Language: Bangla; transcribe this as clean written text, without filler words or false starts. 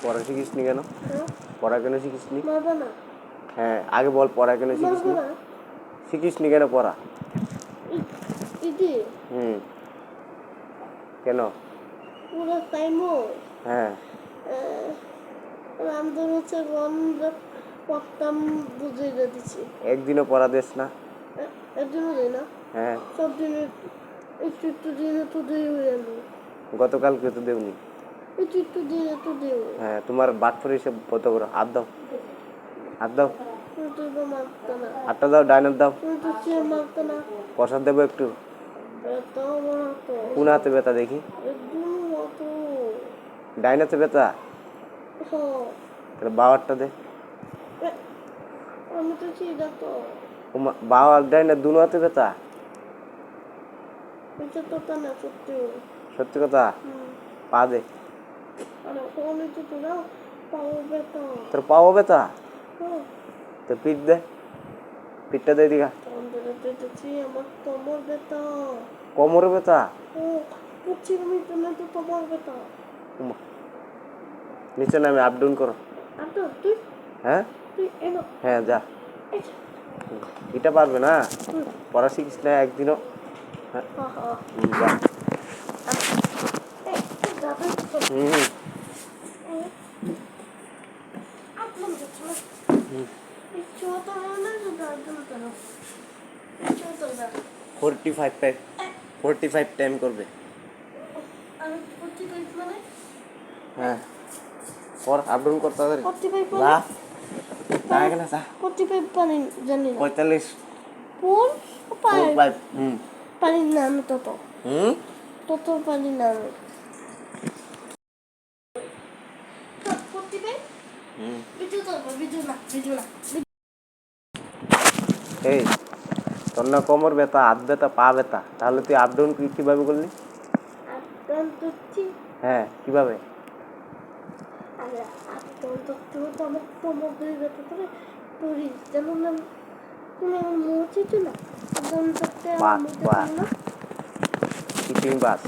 পড়া শিখিস নি কেন? হ্যাঁ পড়া কেন শিখিস নি? মারবা না হ্যাঁ আগে বল পড়া কেন শিখিস নি? মারবা না শিখিস নি কেন পড়া? ইদি কেন? পুরো টাইমও হ্যাঁ রামধন হচ্ছে বন্ধ পড়তাম বুঝিয়ে দিচ্ছি একদিনও পড়া দেস না? একদিনও দেয় না হ্যাঁ সব দিনে একটু দিনে তো দেই হয়ে গেল গতকালকে তো দেওনি। একটু দিনে তো দেও হ্যাঁ তোমার বাটফার হিসেব কত বড়? হাত দাও, হাত দাও, তুমি তো মারতো না হাতটা দাও, ডাইনার দাও। তুমি তো চেয়ে মারতো না কষা দেবো একটু। তাও মারতো কোন হাতে ব্যথা দেখি? একদম মতো ডাইন হাতে ব্যথা? তাহলে বাওয়ারটা দে। আমি তো চিন্তা তো বাওয়ার ডাইন দুনো হাতে ব্যথা? এটা তো তা না সত্যি সত্যি কথা? পা দে। আরে ফোনে তো তোরা পাও ব্যথা তোর পাও ব্যথা? হ্যাঁ তোর পিঠ দে, পিঠটা দে দিঘা। আমার কোমর ব্যথা কোমরে ব্যথা? পশ্চিম মিশনে তো তোমার ব্যথা নিচে নামে আপ ডাউন করো। আচ্ছা তুই হ্যাঁ তুই এনো হ্যাঁ যা। এটা পারবে না? পড়া শিখিস না একদিনও? হ্যাঁ যা। হুম 45 টাইম করবে। হ্যাঁ পর আপ ডাউন কর তাড়াতাড়ি। যা যা এখানে যা। 45 পানি জানি না 45 পানি পানি না আমি তত পানি না আমি এই তোর না কোমর ব্যথা, হাত ব্যথা, পা ব্যথা, তাহলে তুই আপ ডাউন কিভাবে করলি? হ্যাঁ কিভাবে? বাস বাস, কিছুই বাস।